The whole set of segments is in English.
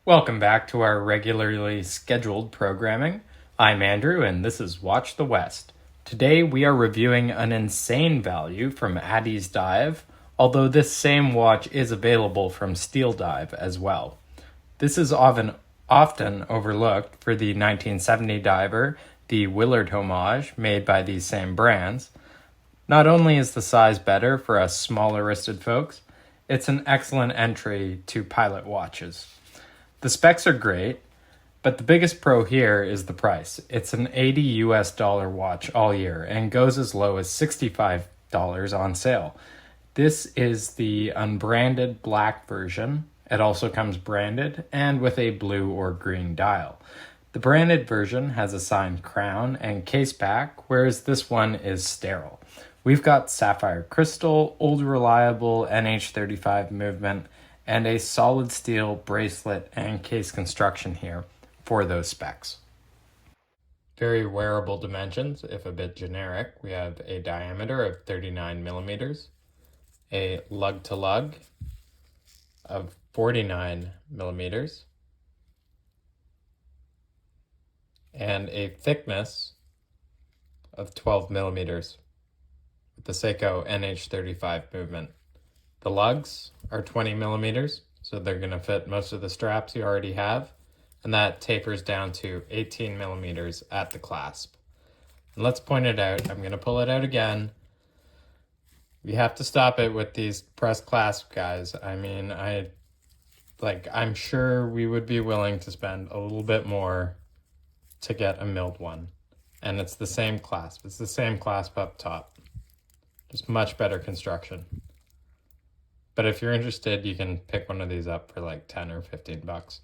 Welcome back to our regularly scheduled programming. I'm Andrew and this is Watch the West. Today we are reviewing an insane value from Addiesdive, although this same watch is available from Steeldive as well. This is often overlooked for the 1970 diver, the Willard homage made by these same brands. Not only is the size better for us smaller wristed folks, it's an excellent entry to pilot watches. The specs are great, but the biggest pro here is the price. It's an $80 watch all year and goes as low as $65 on sale. This is the unbranded black version. It also comes branded and with a blue or green dial. The branded version has a signed crown and case back, whereas this one is sterile. We've got sapphire crystal, old reliable NH35 movement, and a solid steel bracelet and case construction here for those specs. Very wearable dimensions, if a bit generic. We have a diameter of 39 millimeters, a lug to lug of 49 millimeters, and a thickness of 12 millimeters with the Seiko NH35 movement. The lugs are 20 millimeters, so they're going to fit most of the straps you already have, and that tapers down to 18 millimeters at the clasp. And let's point it out. I'm going to pull it out again. We have to stop it with these press clasp guys. I mean, I'm sure we would be willing to spend a little bit more to get a milled one. And it's the same clasp. It's the same clasp up top. Just much better construction. But if you're interested, you can pick one of these up for like 10 or 15 bucks.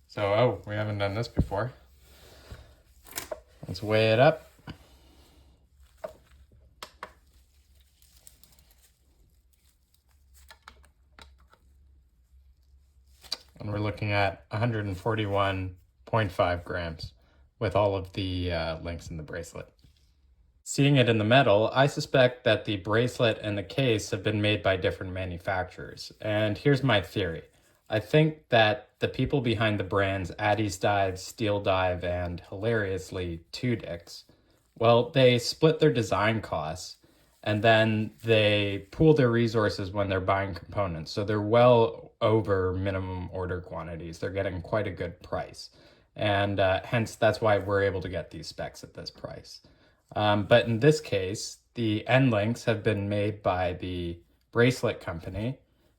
So, we haven't done this before. Let's weigh it up. And we're looking at 141.5 grams with all of the links in the bracelet. Seeing it in the metal, I suspect that the bracelet and the case have been made by different manufacturers. And here's my theory. I think that the people behind the brands Addiesdive, Steeldive, and hilariously Tudix, well, they split their design costs and then they pool their resources when they're buying components. So they're well over minimum order quantities. They're getting quite a good price. And hence, that's why we're able to get these specs at this price. But in this case, the end links have been made by the Bracelet company,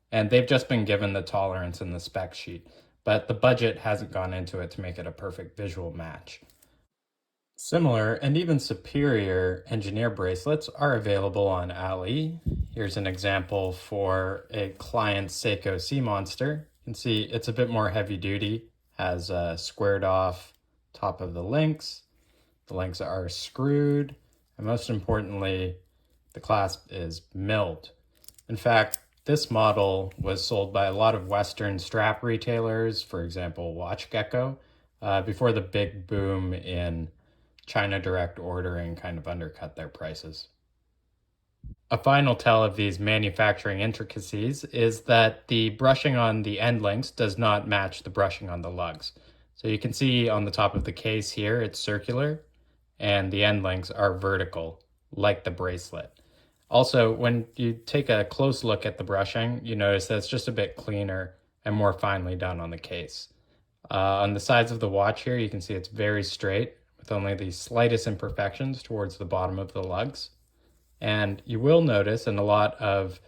and they've just been given the tolerance in the spec sheet, but the budget hasn't gone into it to make it a perfect visual match. Similar and even superior engineer bracelets are available on Ali. Here's an example for a client Seiko Sea Monster. You can see it's a bit more heavy duty, has a squared off top of the links. The links are screwed, and most importantly, the clasp is milled. In fact, this model was sold by a lot of Western strap retailers, for example, WatchGecko, before the big boom in China direct ordering kind of undercut their prices. A final tell of these manufacturing intricacies is that the brushing on the end links does not match the brushing on the lugs. So you can see on the top of the case here, it's circular, and the end links are vertical, like the bracelet. Also, when you take a close look at the brushing, you notice that it's just a bit cleaner and more finely done on the case. On the sides of the watch here, you can see it's very straight, with only the slightest imperfections towards the bottom of the lugs. And you will notice, and a lot of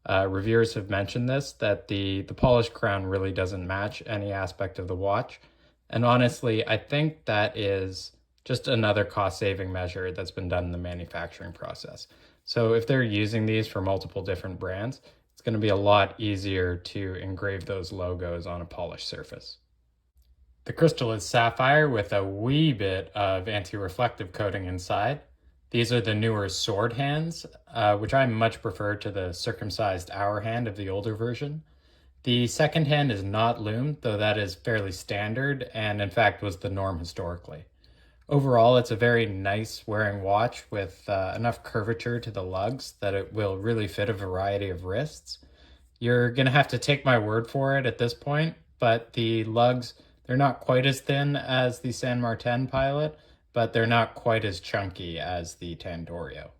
reviewers have mentioned this, that the polished crown really doesn't match any aspect of the watch. And honestly, I think that is just another cost-saving measure that's been done in the manufacturing process. So if they're using these for multiple different brands, it's going to be a lot easier to engrave those logos on a polished surface. The crystal is sapphire with a wee bit of anti-reflective coating inside. These are the newer sword hands, which I much prefer to the circumcised hour hand of the older version. The second hand is not Lume, though that is fairly standard and in fact was the norm historically. Overall, it's a very nice wearing watch with enough curvature to the lugs that it will really fit a variety of wrists. You're going to have to take my word for it at this point, but the lugs, they're not quite as thin as the San Martin Pilot, but they're not quite as chunky as the Tandorio.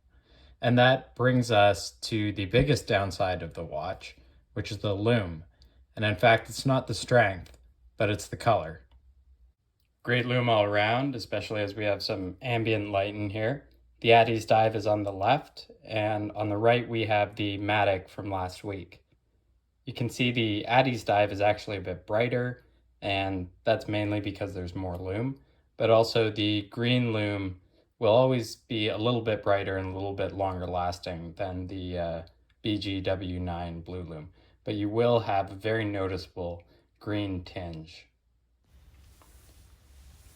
And that brings us to the biggest downside of the watch, which is the lume. And in fact, it's not the strength, but it's the color. Great lume all around, especially as we have some ambient light in here. The Addiesdive is on the left, and on the right we have the Matic from last week. You can see the Addiesdive is actually a bit brighter, and that's mainly because there's more lume, but also the green lume will always be a little bit brighter and a little bit longer lasting than the BGW9 blue lume, but you will have a very noticeable green tinge.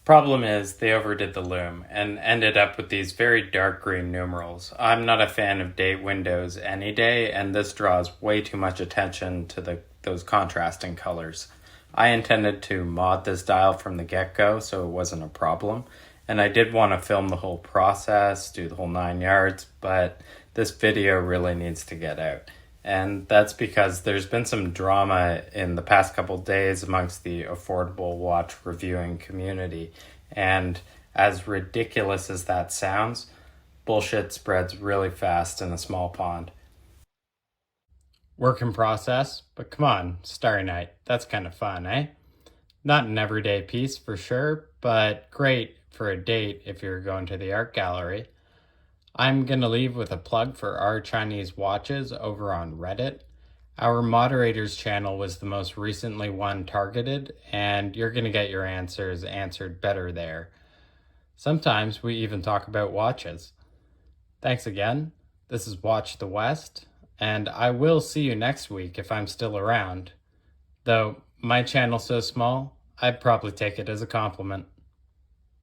Problem is, they overdid the lume and ended up with these very dark green numerals. I'm not a fan of date windows any day, and this draws way too much attention to those contrasting colors. I intended to mod this dial from the get-go, so it wasn't a problem. And I did want to film the whole process, do the whole 9 yards, but this video really needs to get out. And that's because there's been some drama in the past couple days amongst the affordable watch reviewing community. And as ridiculous as that sounds, bullshit spreads really fast in a small pond. Work in process, but come on, Starry Night, that's kind of fun, eh? Not an everyday piece for sure, but great for a date if you're going to the art gallery. I'm going to leave with a plug for our Chinese watches over on Reddit. Our moderators channel was the most recently one targeted, and you're going to get your answers answered better there. Sometimes we even talk about watches. Thanks again. This is Watch the West, and I will see you next week if I'm still around. Though my channel's so small, I'd probably take it as a compliment.